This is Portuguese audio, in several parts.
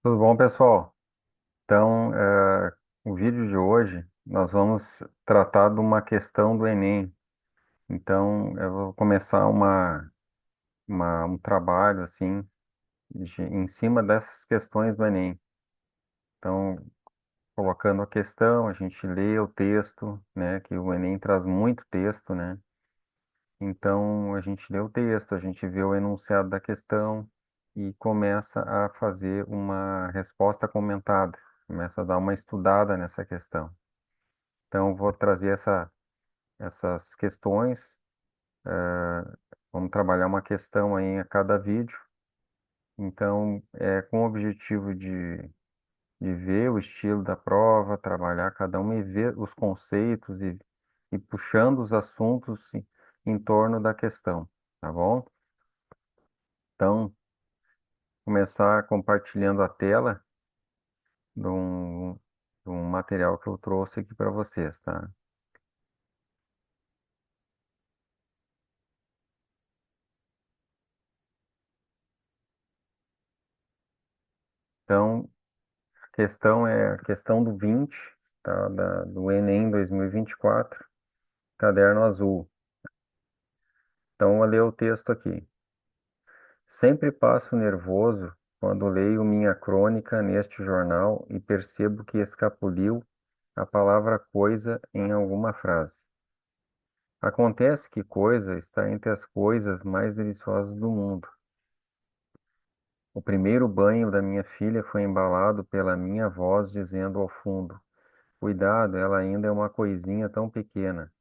Tudo bom, pessoal? Então, o vídeo de hoje nós vamos tratar de uma questão do Enem. Então, eu vou começar um trabalho assim em cima dessas questões do Enem. Então, colocando a questão, a gente lê o texto, né? Que o Enem traz muito texto, né? Então, a gente lê o texto, a gente vê o enunciado da questão e começa a fazer uma resposta comentada, começa a dar uma estudada nessa questão. Então, eu vou trazer essas questões, vamos trabalhar uma questão aí a cada vídeo. Então, é com o objetivo de ver o estilo da prova, trabalhar cada uma e ver os conceitos e puxando os assuntos em torno da questão, tá bom? Então, começar compartilhando a tela de de um material que eu trouxe aqui para vocês, tá? Então, a questão é a questão do 20, tá? Do Enem 2024, caderno azul. Então, eu vou ler o texto aqui. Sempre passo nervoso quando leio minha crônica neste jornal e percebo que escapuliu a palavra coisa em alguma frase. Acontece que coisa está entre as coisas mais deliciosas do mundo. O primeiro banho da minha filha foi embalado pela minha voz dizendo ao fundo: Cuidado, ela ainda é uma coisinha tão pequena.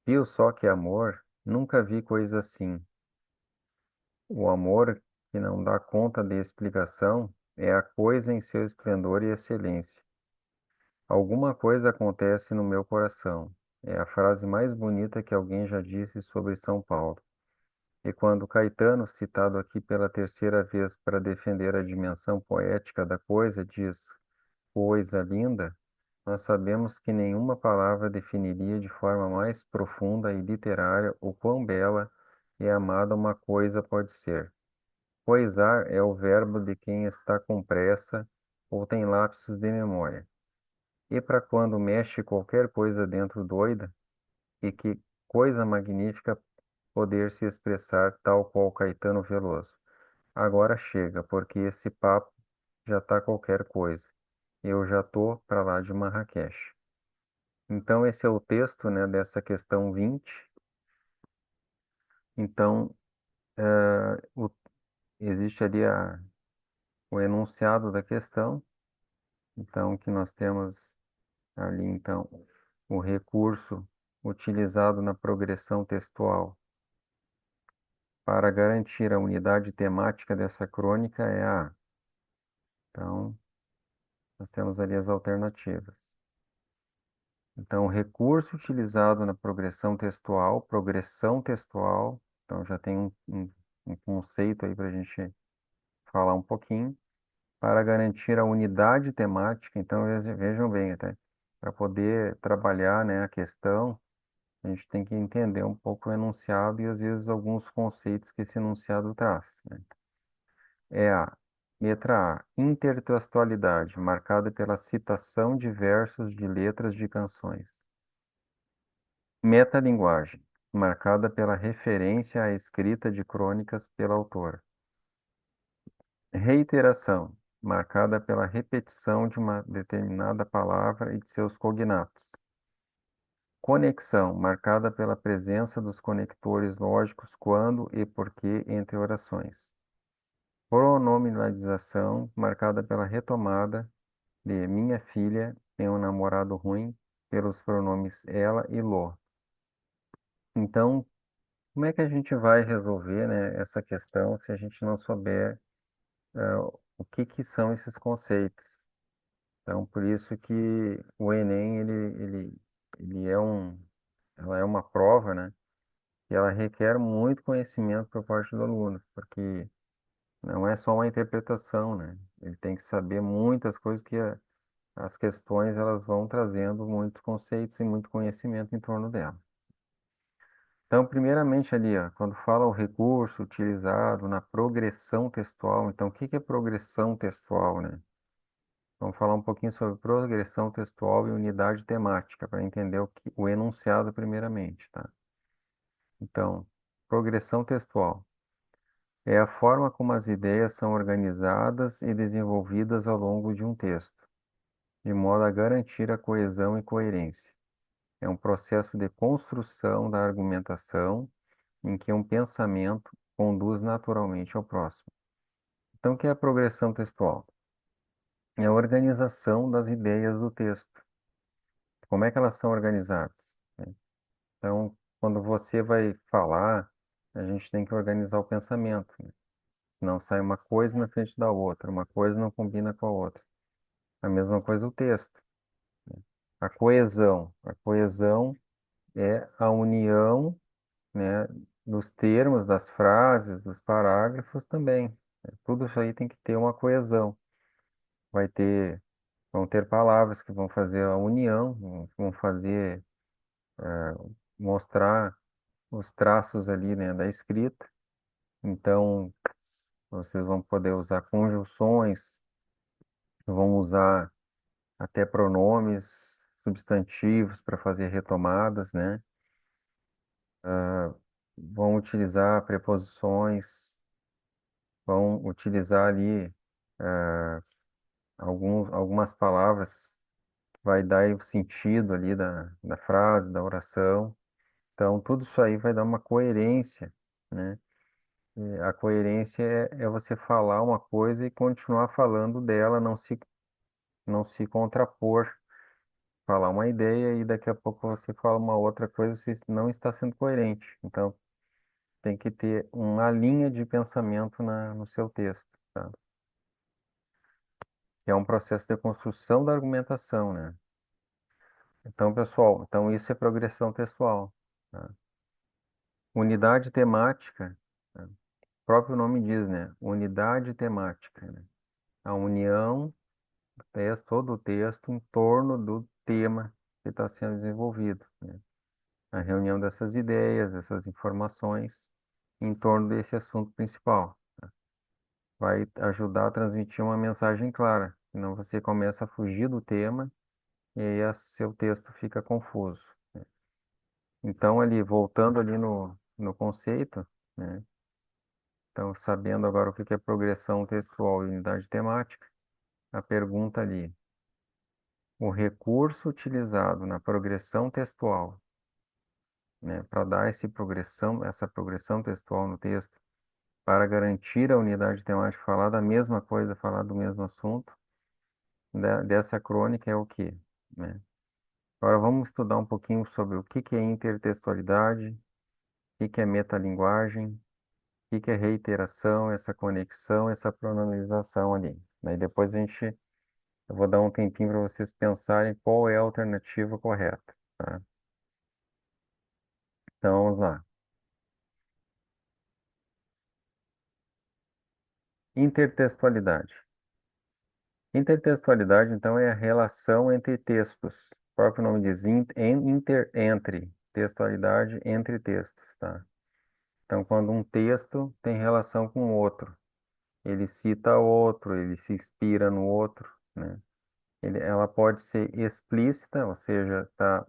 Viu só que amor? Nunca vi coisa assim. O amor que não dá conta de explicação é a coisa em seu esplendor e excelência. Alguma coisa acontece no meu coração. É a frase mais bonita que alguém já disse sobre São Paulo. E quando Caetano, citado aqui pela terceira vez para defender a dimensão poética da coisa, diz coisa linda, nós sabemos que nenhuma palavra definiria de forma mais profunda e literária o quão bela e amada uma coisa pode ser. Coisar é o verbo de quem está com pressa ou tem lapsos de memória. E para quando mexe qualquer coisa dentro doida, e que coisa magnífica poder se expressar tal qual Caetano Veloso. Agora chega, porque esse papo já tá qualquer coisa. Eu já tô para lá de Marrakech. Então, esse é o texto, né, dessa questão 20. Então, existe ali o enunciado da questão. Então, que nós temos ali, então, o recurso utilizado na progressão textual para garantir a unidade temática dessa crônica é a. Então, nós temos ali as alternativas. Então, o recurso utilizado na progressão textual, então já tem um conceito aí para a gente falar um pouquinho, para garantir a unidade temática. Então, vejam bem, até, para poder trabalhar, né, a questão, a gente tem que entender um pouco o enunciado e, às vezes, alguns conceitos que esse enunciado traz, né? É a letra A, intertextualidade, marcada pela citação de versos de letras de canções. Metalinguagem, marcada pela referência à escrita de crônicas pela autora. Reiteração, marcada pela repetição de uma determinada palavra e de seus cognatos. Conexão, marcada pela presença dos conectores lógicos quando e porquê entre orações. Pronominalização, marcada pela retomada de minha filha tem um namorado ruim pelos pronomes ela e lo. Então, como é que a gente vai resolver, né, essa questão se a gente não souber o que que são esses conceitos? Então, por isso que o Enem, ele ela é uma prova, né, e ela requer muito conhecimento por parte do aluno, porque não é só uma interpretação, né? Ele tem que saber muitas coisas que as questões elas vão trazendo muitos conceitos e muito conhecimento em torno dela. Então, primeiramente ali, ó, quando fala o recurso utilizado na progressão textual, então o que que é progressão textual, né? Vamos falar um pouquinho sobre progressão textual e unidade temática, para entender o enunciado primeiramente, tá? Então, progressão textual é a forma como as ideias são organizadas e desenvolvidas ao longo de um texto, de modo a garantir a coesão e coerência. É um processo de construção da argumentação em que um pensamento conduz naturalmente ao próximo. Então, o que é a progressão textual? É a organização das ideias do texto. Como é que elas são organizadas, né? Então, quando você vai falar, a gente tem que organizar o pensamento, né? Não sai uma coisa na frente da outra, uma coisa não combina com a outra. A mesma coisa o texto. A coesão. A coesão é a união, né, dos termos, das frases, dos parágrafos também, né? Tudo isso aí tem que ter uma coesão. Vai ter, vão ter palavras que vão fazer a união, vão fazer, mostrar os traços ali, né, da escrita. Então, vocês vão poder usar conjunções, vão usar até pronomes substantivos para fazer retomadas, né? Vão utilizar preposições, vão utilizar ali algumas palavras que vai dar o sentido ali da frase, da oração. Então, tudo isso aí vai dar uma coerência, né? E a coerência é você falar uma coisa e continuar falando dela, não se contrapor, falar uma ideia e daqui a pouco você fala uma outra coisa, você não está sendo coerente. Então, tem que ter uma linha de pensamento no seu texto, tá? Que é um processo de construção da argumentação, né? Então, pessoal, então isso é progressão textual, tá? Unidade temática, né? O próprio nome diz, né? Unidade temática, né? A união do texto, todo o texto em torno do tema que está sendo desenvolvido, né? A reunião dessas ideias, dessas informações em torno desse assunto principal. Vai ajudar a transmitir uma mensagem clara, senão você começa a fugir do tema e aí seu texto fica confuso, né? Então, ali, voltando ali no conceito, né? Então, sabendo agora o que que é progressão textual e unidade temática, a pergunta ali, o recurso utilizado na progressão textual, né, para dar essa progressão textual no texto, para garantir a unidade temática, falar da mesma coisa, falar do mesmo assunto, dessa crônica é o quê, né? Agora vamos estudar um pouquinho sobre o que que é intertextualidade, o que que é metalinguagem, o que que é reiteração, essa conexão, essa pronomização ali. Daí depois eu vou dar um tempinho para vocês pensarem qual é a alternativa correta, tá? Então vamos lá. Intertextualidade. Intertextualidade, então, é a relação entre textos. O próprio nome diz entre, textualidade entre textos, tá? Então, quando um texto tem relação com outro, ele cita outro, ele se inspira no outro, né? Ela pode ser explícita, ou seja, está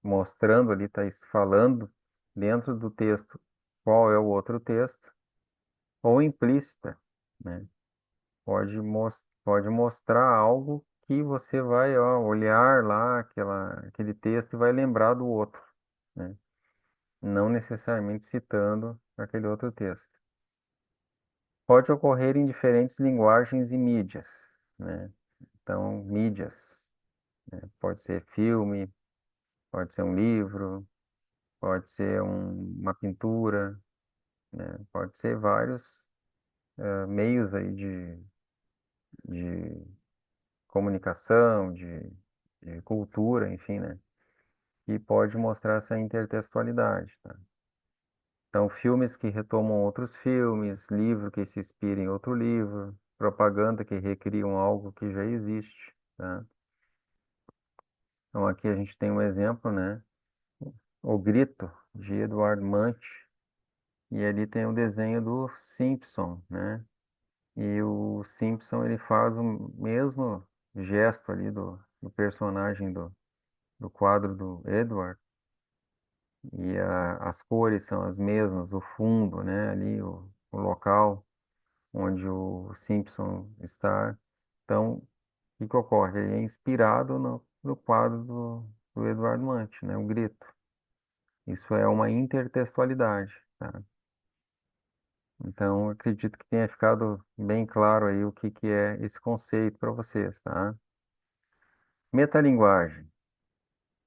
mostrando ali, está falando dentro do texto qual é o outro texto, ou implícita, né? Pode mostrar algo que você vai, ó, olhar lá aquele texto e vai lembrar do outro, né? Não necessariamente citando aquele outro texto. Pode ocorrer em diferentes linguagens e mídias, né? Então, mídias, né? Pode ser filme, pode ser um livro, pode ser uma pintura, né? Pode ser vários meios aí de comunicação, de cultura, enfim, né? Que pode mostrar essa intertextualidade, tá? Então, filmes que retomam outros filmes, livro que se inspira em outro livro, propaganda que recriam algo que já existe, tá? Então, aqui a gente tem um exemplo, né? O Grito, de Edward Munch, e ali tem o desenho do Simpson, né? E o Simpson, ele faz o mesmo gesto ali do personagem do quadro do Edward, e as cores são as mesmas, o fundo, né? Ali, o local onde o Simpson está. Então, o que que ocorre? Ele é inspirado no quadro do Edward Munch, né? O Grito. Isso é uma intertextualidade, tá? Então, eu acredito que tenha ficado bem claro aí o que que é esse conceito para vocês, tá? Metalinguagem.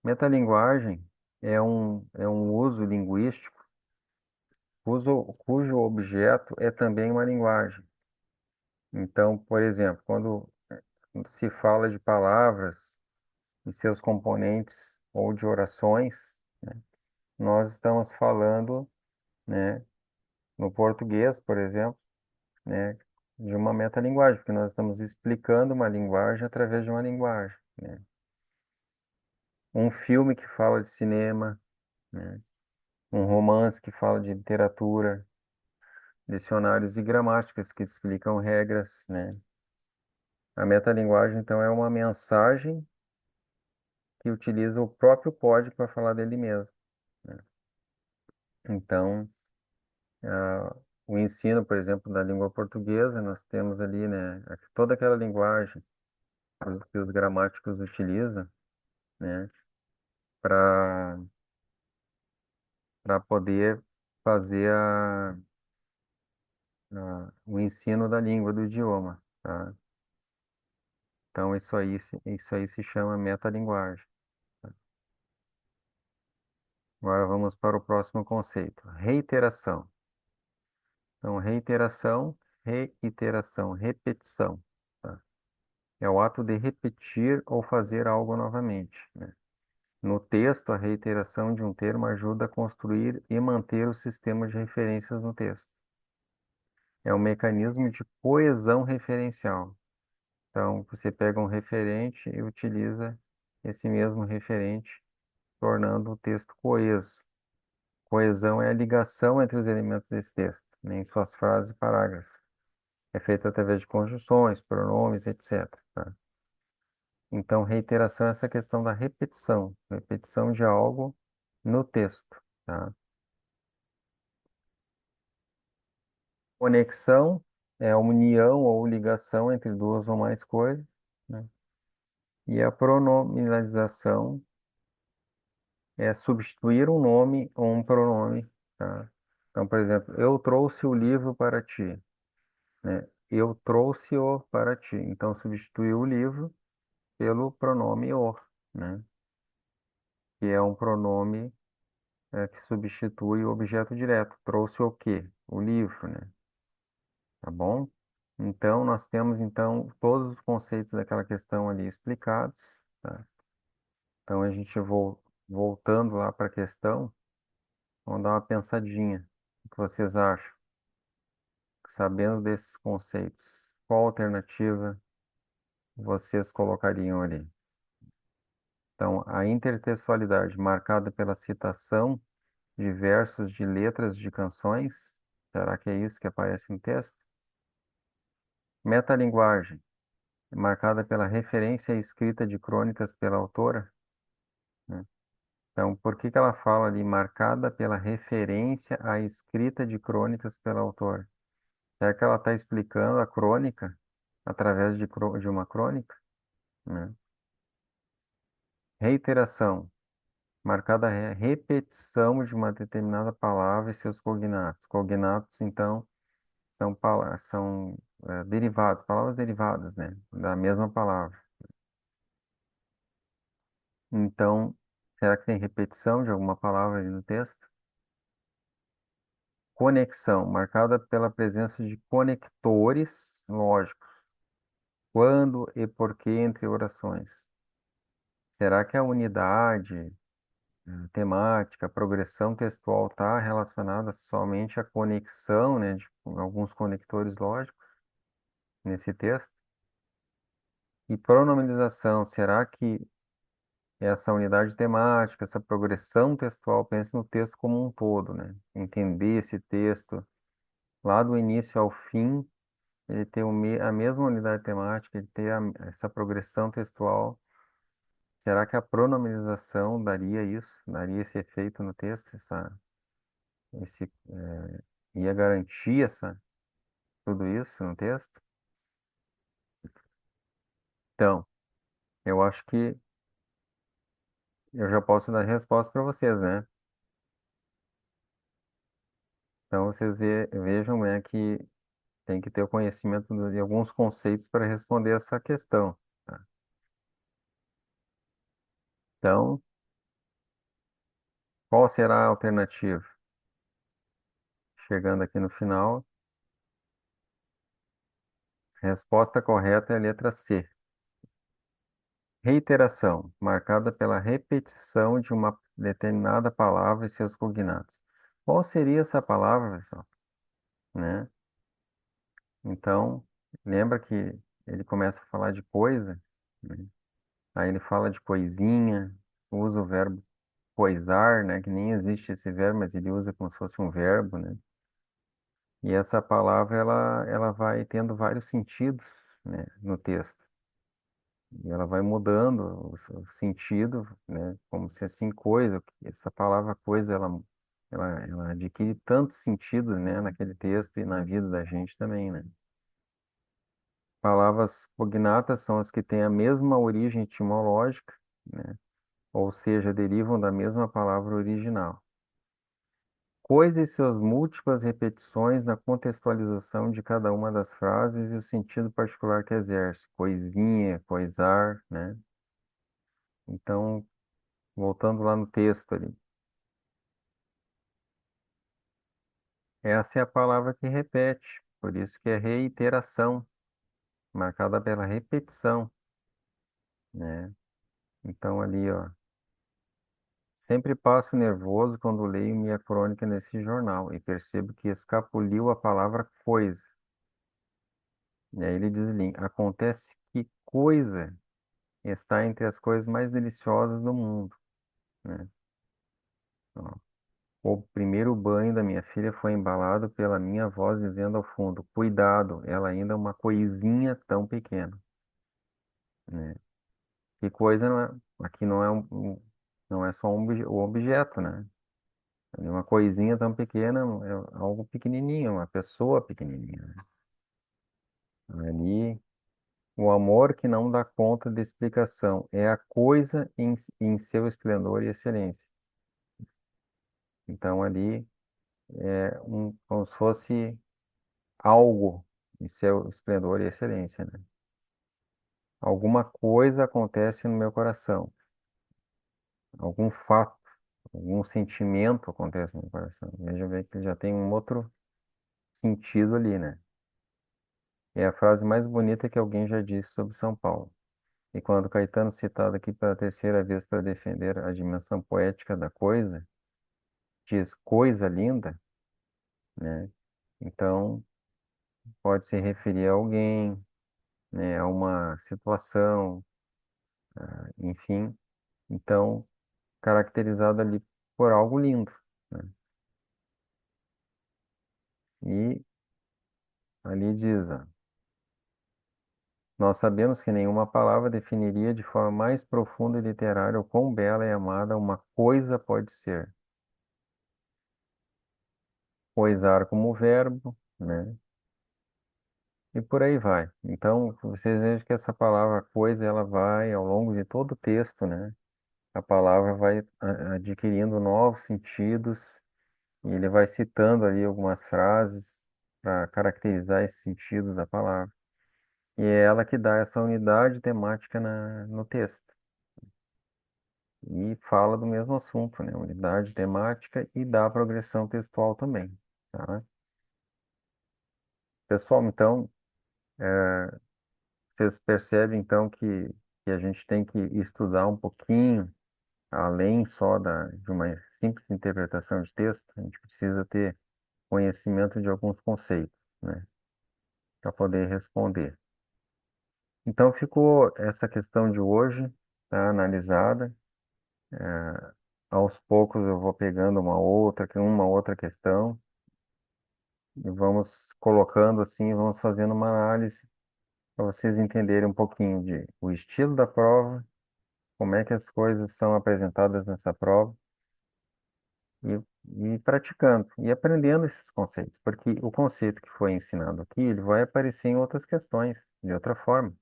Metalinguagem é um uso linguístico cujo objeto é também uma linguagem. Então, por exemplo, quando se fala de palavras e seus componentes ou de orações, né, nós estamos falando, né, no português, por exemplo, né, de uma metalinguagem, porque nós estamos explicando uma linguagem através de uma linguagem, né? Um filme que fala de cinema, né? Um romance que fala de literatura, dicionários e gramáticas que explicam regras, né? A metalinguagem, então, é uma mensagem que utiliza o próprio código para falar dele mesmo, né? Então, o ensino, por exemplo, da língua portuguesa, nós temos ali, né, toda aquela linguagem que os gramáticos utilizam, né, para poder fazer o ensino da língua, do idioma, tá? Então, isso aí se chama metalinguagem. Agora vamos para o próximo conceito, reiteração. Então, reiteração, reiteração, repetição, tá? É o ato de repetir ou fazer algo novamente, né? No texto, a reiteração de um termo ajuda a construir e manter o sistema de referências no texto. É um mecanismo de coesão referencial. Então, você pega um referente e utiliza esse mesmo referente, tornando o texto coeso. Coesão é a ligação entre os elementos desse texto, né, em suas frases e parágrafos. É feito através de conjunções, pronomes, etc., tá? Então, reiteração é essa questão da repetição, repetição de algo no texto, tá? Conexão é a união ou ligação entre duas ou mais coisas, né? E a pronominalização é substituir um nome ou um pronome, tá? Então, por exemplo, eu trouxe o livro para ti, né? Eu trouxe-o para ti. Então, substituir o livro pelo pronome o, né? Que é um pronome que substitui o objeto direto. Trouxe o quê? O livro, né? Tá bom? Então, nós temos, então, todos os conceitos daquela questão ali explicados, tá? Então, a gente voltando lá para a questão, vamos dar uma pensadinha. O que vocês acham? Sabendo desses conceitos, qual alternativa vocês colocariam ali? Então, a intertextualidade marcada pela citação de versos de letras de canções, será que é isso que aparece no texto? Metalinguagem, marcada pela referência à escrita de crônicas pela autora, né? Então, por que que ela fala ali marcada pela referência à escrita de crônicas pela autora? Será que ela está explicando a crônica através de uma crônica, né? Reiteração, marcada a repetição de uma determinada palavra e seus cognatos. Cognatos, então, são derivados, palavras derivadas, né, da mesma palavra. Então, será que tem repetição de alguma palavra ali no texto? Conexão, marcada pela presença de conectores lógicos. Quando e por que entre orações? Será que a unidade temática, a progressão textual está relacionada somente à conexão, né, de alguns conectores lógicos nesse texto? E pronominização, será que essa unidade temática, essa progressão textual, pense no texto como um todo, né? Entender esse texto lá do início ao fim, ele ter a mesma unidade temática, ele ter essa progressão textual. Será que a pronominização daria isso? Daria esse efeito no texto? Ia garantir tudo isso no texto? Então, eu acho que eu já posso dar resposta para vocês, né? Então, vocês vejam, né, que tem que ter o conhecimento de alguns conceitos para responder essa questão, tá? Então, qual será a alternativa? Chegando aqui no final, a resposta correta é a letra C. Reiteração, marcada pela repetição de uma determinada palavra e seus cognatos. Qual seria essa palavra, pessoal? Né? Então, lembra que ele começa a falar de coisa, né? Aí ele fala de coisinha, usa o verbo coisar, né? Que nem existe esse verbo, mas ele usa como se fosse um verbo, né? E essa palavra, ela vai tendo vários sentidos, né, no texto. E ela vai mudando o sentido, né? Como se assim coisa, essa palavra coisa, ela adquire tanto sentido, né? Naquele texto e na vida da gente também, né? Palavras cognatas são as que têm a mesma origem etimológica, né? Ou seja, derivam da mesma palavra original. Coisa e suas múltiplas repetições na contextualização de cada uma das frases e o sentido particular que exerce. Coisinha, coisar, né? Então, voltando lá no texto ali. Essa é a palavra que repete, por isso que é reiteração, marcada pela repetição, né? Então, ali, ó. Sempre passo nervoso quando leio minha crônica nesse jornal e percebo que escapuliu a palavra coisa. E aí ele diz ali, acontece que coisa está entre as coisas mais deliciosas do mundo, né? Ó, o primeiro banho da minha filha foi embalado pela minha voz dizendo ao fundo, cuidado, ela ainda é uma coisinha tão pequena, né? Que coisa não é, aqui não é não é só o objeto, né? Uma coisinha tão pequena é algo pequenininho, uma pessoa pequenininha, né? Ali, o amor que não dá conta de explicação é a coisa em seu esplendor e excelência. Então, ali, como se fosse algo em seu esplendor e excelência, né? Alguma coisa acontece no meu coração, algum fato, algum sentimento acontece no meu coração. Veja bem que já tem um outro sentido ali, né? É a frase mais bonita que alguém já disse sobre São Paulo. E quando Caetano, citado aqui pela terceira vez para defender a dimensão poética da coisa, diz coisa linda, né? Então, pode se referir a alguém, né? A uma situação, enfim. Então, caracterizado ali por algo lindo, né? E ali diz, ó, nós sabemos que nenhuma palavra definiria de forma mais profunda e literária o quão bela e amada uma coisa pode ser. Coisar como verbo, né? E por aí vai. Então, vocês vejam que essa palavra coisa, ela vai, ao longo de todo o texto, né? A palavra vai adquirindo novos sentidos e ele vai citando ali algumas frases para caracterizar esse sentido da palavra. E é ela que dá essa unidade temática no texto. E fala do mesmo assunto, né? Unidade temática e dá progressão textual também, tá? Pessoal, então, vocês percebem então que a gente tem que estudar um pouquinho, além só de uma simples interpretação de texto, a gente precisa ter conhecimento de alguns conceitos, né? Para poder responder. Então ficou essa questão de hoje, tá, analisada. Aos poucos eu vou pegando uma outra questão e vamos colocando assim, vamos fazendo uma análise para vocês entenderem um pouquinho de o estilo da prova, como é que as coisas são apresentadas nessa prova e praticando e aprendendo esses conceitos, porque o conceito que foi ensinado aqui, ele vai aparecer em outras questões, de outra forma.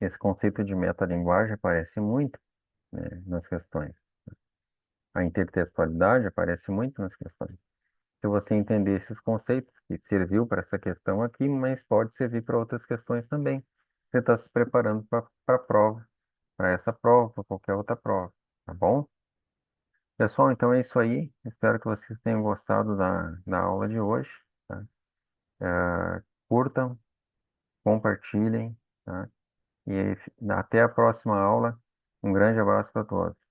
Esse conceito de metalinguagem aparece muito, né, nas questões. A intertextualidade aparece muito nas questões. Se você entender esses conceitos, que serviu para essa questão aqui, mas pode servir para outras questões também. Você está se preparando para a prova, para essa prova, para qualquer outra prova, tá bom? Pessoal, então é isso aí. Espero que vocês tenham gostado da aula de hoje, tá? Curtam, compartilhem, tá? E até a próxima aula. Um grande abraço para todos.